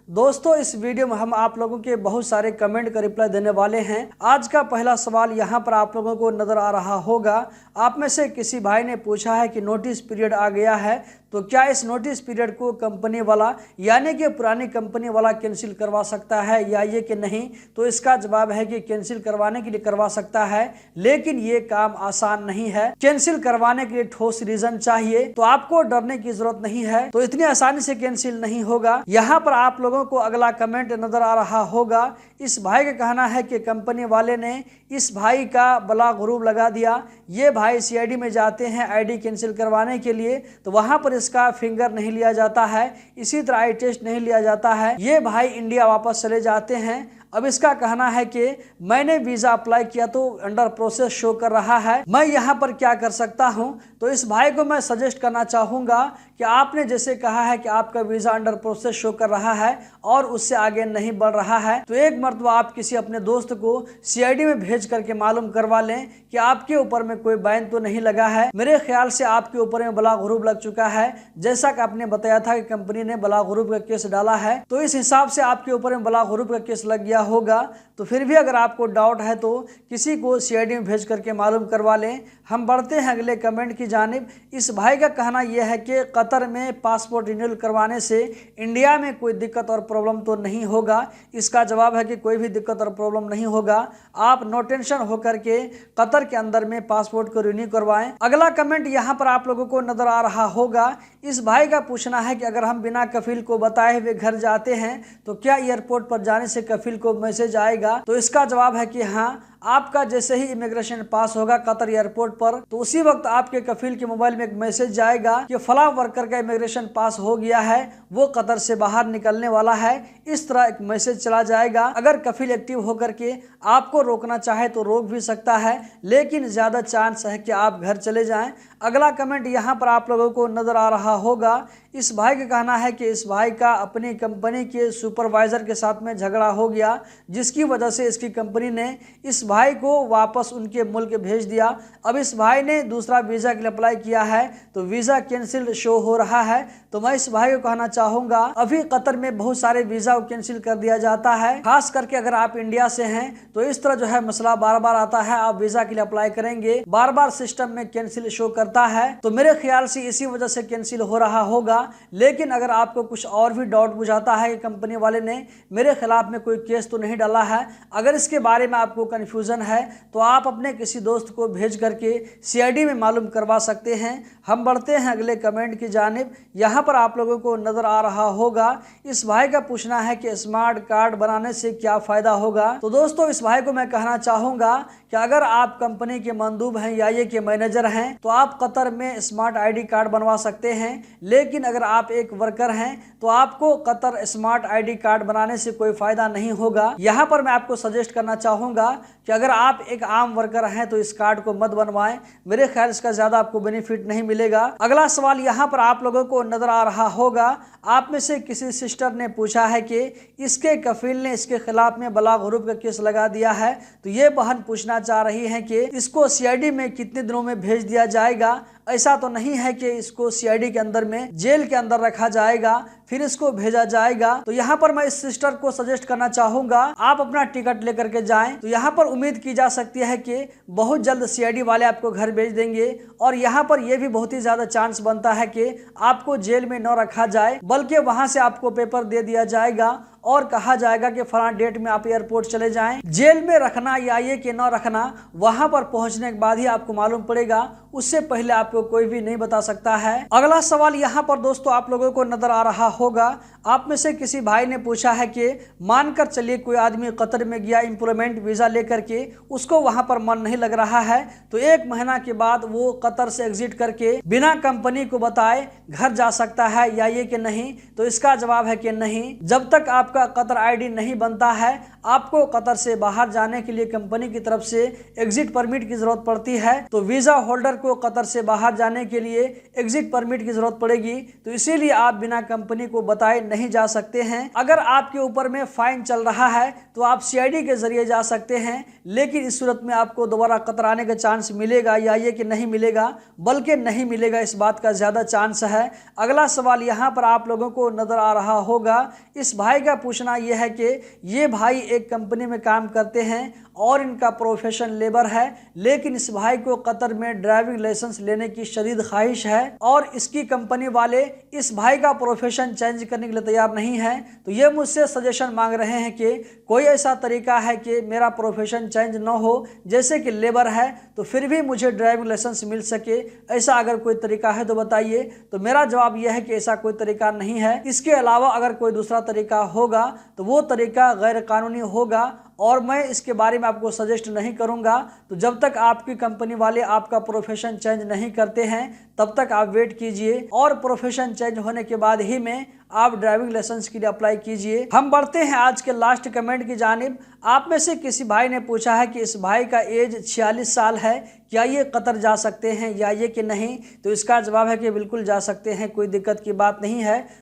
दोस्तों इस वीडियो में हम आप लोगों के बहुत सारे कमेंट का रिप्लाई देने वाले हैं। आज का पहला सवाल यहाँ पर आप लोगों को नजर आ रहा होगा। आप में से किसी भाई ने पूछा है कि नोटिस पीरियड आ गया है, तो क्या इस नोटिस पीरियड को कंपनी वाला यानी कि पुरानी कंपनी वाला कैंसिल करवा सकता है या ये कि नहीं। तो इसका जवाब है कि कैंसिल करवाने के लिए करवा सकता है, लेकिन ये काम आसान नहीं है। कैंसिल करवाने के लिए ठोस रीजन चाहिए, तो आपको डरने की जरूरत नहीं है। तो इतनी आसानी से कैंसिल नहीं होगा। यहाँ पर आप लोगों को अगला कमेंट नजर आ रहा होगा। इस भाई का कहना है कि कंपनी वाले ने इस भाई का बला गुरूब लगा दिया। ये भाई सीआईडी में जाते हैं आईडी कैंसिल करवाने के लिए, तो वहां पर इसका फिंगर नहीं लिया जाता है, इसी तरह आई टेस्ट नहीं लिया जाता है। ये भाई इंडिया वापस चले जाते हैं। अब इसका कहना है कि मैंने वीजा अप्लाई किया तो अंडर प्रोसेस शो कर रहा है, मैं यहाँ पर क्या कर सकता हूँ। तो इस भाई को मैं सजेस्ट करना चाहूँगा कि आपने जैसे कहा है कि आपका वीजा अंडर प्रोसेस शो कर रहा है और उससे आगे नहीं बढ़ रहा है, तो एक मरतबा आप किसी अपने दोस्त को सीआईडी में भेज करके मालूम करवा लें कि आपके ऊपर में कोई बैन तो नहीं लगा है। मेरे ख्याल से आपके ऊपर में बला गुरूब लग चुका है, जैसा कि आपने बताया था कि कंपनी ने बला गुरूब का केस डाला है, तो इस हिसाब से आपके ऊपर में बला गुरूब का केस लग गया होगा। तो फिर भी अगर आपको डाउट है तो किसी को सीआईडी में भेज करके मालूम करवा लें। हम बढ़ते हैं अगले कमेंट की जानिब। इस भाई का कहना यह है कि कतर में पासपोर्ट रिन्यूअल करवाने से इंडिया में कोई दिक्कत और प्रॉब्लम तो नहीं होगा। इसका जवाब है कि कोई भी दिक्कत और प्रॉब्लम नहीं होगा। आप नो टेंशन होकर के कतर के अंदर में पासपोर्ट को रिन्यू करवाएं। अगला कमेंट यहाँ पर आप लोगों को नजर आ रहा होगा। इस भाई का पूछना है कि अगर हम बिना कफील को बताए हुए घर जाते हैं तो क्या एयरपोर्ट पर जाने से कफील को मैसेज आएगा। तो इसका जवाब है कि हाँ, आपका जैसे ही इमिग्रेशन पास होगा कतर एयरपोर्ट पर, तो उसी वक्त आपके कफील के मोबाइल में एक मैसेज जाएगा कि फला वर्कर का इमिग्रेशन पास हो गया है, वो कतर से बाहर निकलने वाला है। इस तरह एक मैसेज चला जाएगा। अगर कफील एक्टिव होकर के आपको रोकना चाहे तो रोक भी सकता है, लेकिन ज्यादा चांस है कि आप घर चले जाएं। अगला कमेंट यहाँ पर आप लोगों को नजर आ रहा होगा। इस भाई का कहना है कि इस भाई का अपनी कंपनी के सुपरवाइजर के साथ में झगड़ा हो गया, जिसकी वजह से इसकी कंपनी ने इस भाई को वापस उनके मुल्क भेज दिया। अब इस भाई ने दूसरा वीजा के लिए अप्लाई किया है तो वीजा कैंसिल शो हो रहा है। तो मैं इस भाई को कहना चाहूंगा, अभी कतर में बहुत सारे वीजा को कैंसिल कर दिया जाता है, खास करके अगर आप इंडिया से हैं तो इस तरह जो है मसला बार बार आता है। आप वीजा के लिए अप्लाई करेंगे, बार बार सिस्टम में कैंसिल शो करता है, तो मेरे ख्याल से इसी वजह से कैंसिल हो रहा होगा। लेकिन अगर आपको कुछ और भी डाउट बुझाता है कि कंपनी वाले ने मेरे खिलाफ में कोई केस तो नहीं डाला है, अगर इसके बारे में आपको कंफ्यूजन है तो आप अपने किसी दोस्त को भेज करके सीआईडी में मालूम करवा सकते हैं। हम बढ़ते हैं अगले कमेंट की जानिब। यहाँ पर आप लोगों को नजर आ रहा होगा। इस भाई का पूछना है कि स्मार्ट कार्ड बनाने से क्या फायदा होगा। तो दोस्तों इस भाई को मैं कहना चाहूंगा कि अगर आप कंपनी के मंदूब हैं या ये के मैनेजर हैं तो आप कतर में स्मार्ट आईडी कार्ड बनवा सकते हैं। लेकिन अगर आप एक वर्कर हैं तो आपको कतर स्मार्ट आईडी कार्ड बनाने से कोई फायदा नहीं होगा। यहाँ पर मैं आपको सजेस्ट करना चाहूंगा कि अगर आप एक आम वर्कर हैं तो इस कार्ड को मत बनवाएं। मेरे ख्याल इसका ज्यादा आपको बेनिफिट नहीं मिलेगा। अगला सवाल यहाँ पर आप लोगों को नजर आ रहा होगा। आप में से किसी सिस्टर ने पूछा है कि इसके कफील ने इसके खिलाफ में बला गुरूब का केस लगा दिया है, तो ये बहन पूछना चाह रही है कि इसको सीआईडी में कितने दिनों में भेज दिया जाएगा। ऐसा तो नहीं है कि इसको सीआईडी के अंदर में जेल के अंदर रखा जाएगा फिर इसको भेजा जाएगा। तो यहाँ पर मैं इस सिस्टर को सजेस्ट करना चाहूंगा, आप अपना टिकट लेकर के जाएं। तो यहाँ पर उम्मीद की जा सकती है कि बहुत जल्द सीआईडी वाले आपको घर भेज देंगे, और यहाँ पर यह भी बहुत ही ज्यादा चांस बनता है कि आपको जेल में न रखा जाए, बल्कि वहां से आपको पेपर दे दिया जाएगा और कहा जाएगा कि फलां डेट में आप एयरपोर्ट चले जाएं। जेल में रखना या ये कि न रखना वहां पर पहुंचने के बाद ही आपको मालूम पड़ेगा, उससे पहले आपको कोई भी नहीं बता सकता है। अगला सवाल यहाँ पर दोस्तों आप लोगों को नजर आ रहा होगा। आप में से किसी भाई ने पूछा है कि मानकर चलिए कोई आदमी कतर में गया एम्प्लॉयमेंट वीजा लेकर के, उसको वहां पर मन नहीं लग रहा है, तो 1 महीना के बाद वो कतर से एग्जिट करके बिना कंपनी को बताए घर जा सकता है या ये कि नहीं। तो इसका जवाब है कि नहीं, जब तक आप आपका कतर आईडी नहीं बनता है, आपको कतर से बाहर जाने के लिए कंपनी की तरफ से एग्जिट परमिट की जरूरत पड़ती है। तो वीजा होल्डर को कतर से बाहर जाने के लिए एग्जिट परमिट की जरूरत पड़ेगी, तो इसीलिए आप बिना कंपनी को बताए नहीं जा सकते हैं। अगर आपके ऊपर में फाइन चल रहा है तो आप सीआईडी के जरिए जा सकते हैं, लेकिन इस सूरत में आपको दोबारा कतर आने का चांस मिलेगा या ये कि नहीं मिलेगा, बल्कि नहीं मिलेगा, इस बात का ज्यादा चांस है। अगला सवाल यहाँ पर आप लोगों को नजर आ रहा होगा, इस भाई का पूछना यह है कि ये भाई एक कंपनी में काम करते हैं और इनका प्रोफेशन लेबर है, लेकिन इस भाई को कतर में ड्राइविंग लाइसेंस लेने की शदीद ख्वाहिश है और इसकी कंपनी वाले इस भाई का प्रोफेशन चेंज करने के लिए तैयार नहीं है। तो ये मुझसे सजेशन मांग रहे हैं कि कोई ऐसा तरीका है कि मेरा प्रोफेशन चेंज न हो, जैसे कि लेबर है तो फिर भी मुझे ड्राइविंग लाइसेंस मिल सके, ऐसा अगर कोई तरीका है तो बताइए। तो मेरा जवाब यह है कि ऐसा कोई तरीका नहीं है। इसके अलावा अगर कोई दूसरा तरीका होगा तो वो तरीका गैर कानूनी होगा और मैं इसके बारे में आपको सजेस्ट नहीं करूंगा। तो जब तक आपकी कंपनी वाले आपका प्रोफेशन चेंज नहीं करते हैं तब तक आप वेट कीजिए और प्रोफेशन चेंज होने के बाद ही में आप ड्राइविंग लाइसेंस के लिए अप्लाई कीजिए। हम बढ़ते हैं आज के लास्ट कमेंट की जानिब। आप में से किसी भाई ने पूछा है कि इस भाई का एज 46 साल है, क्या ये कतर जा सकते हैं या ये कि नहीं। तो इसका जवाब है कि बिल्कुल जा सकते हैं, कोई दिक्कत की बात नहीं है।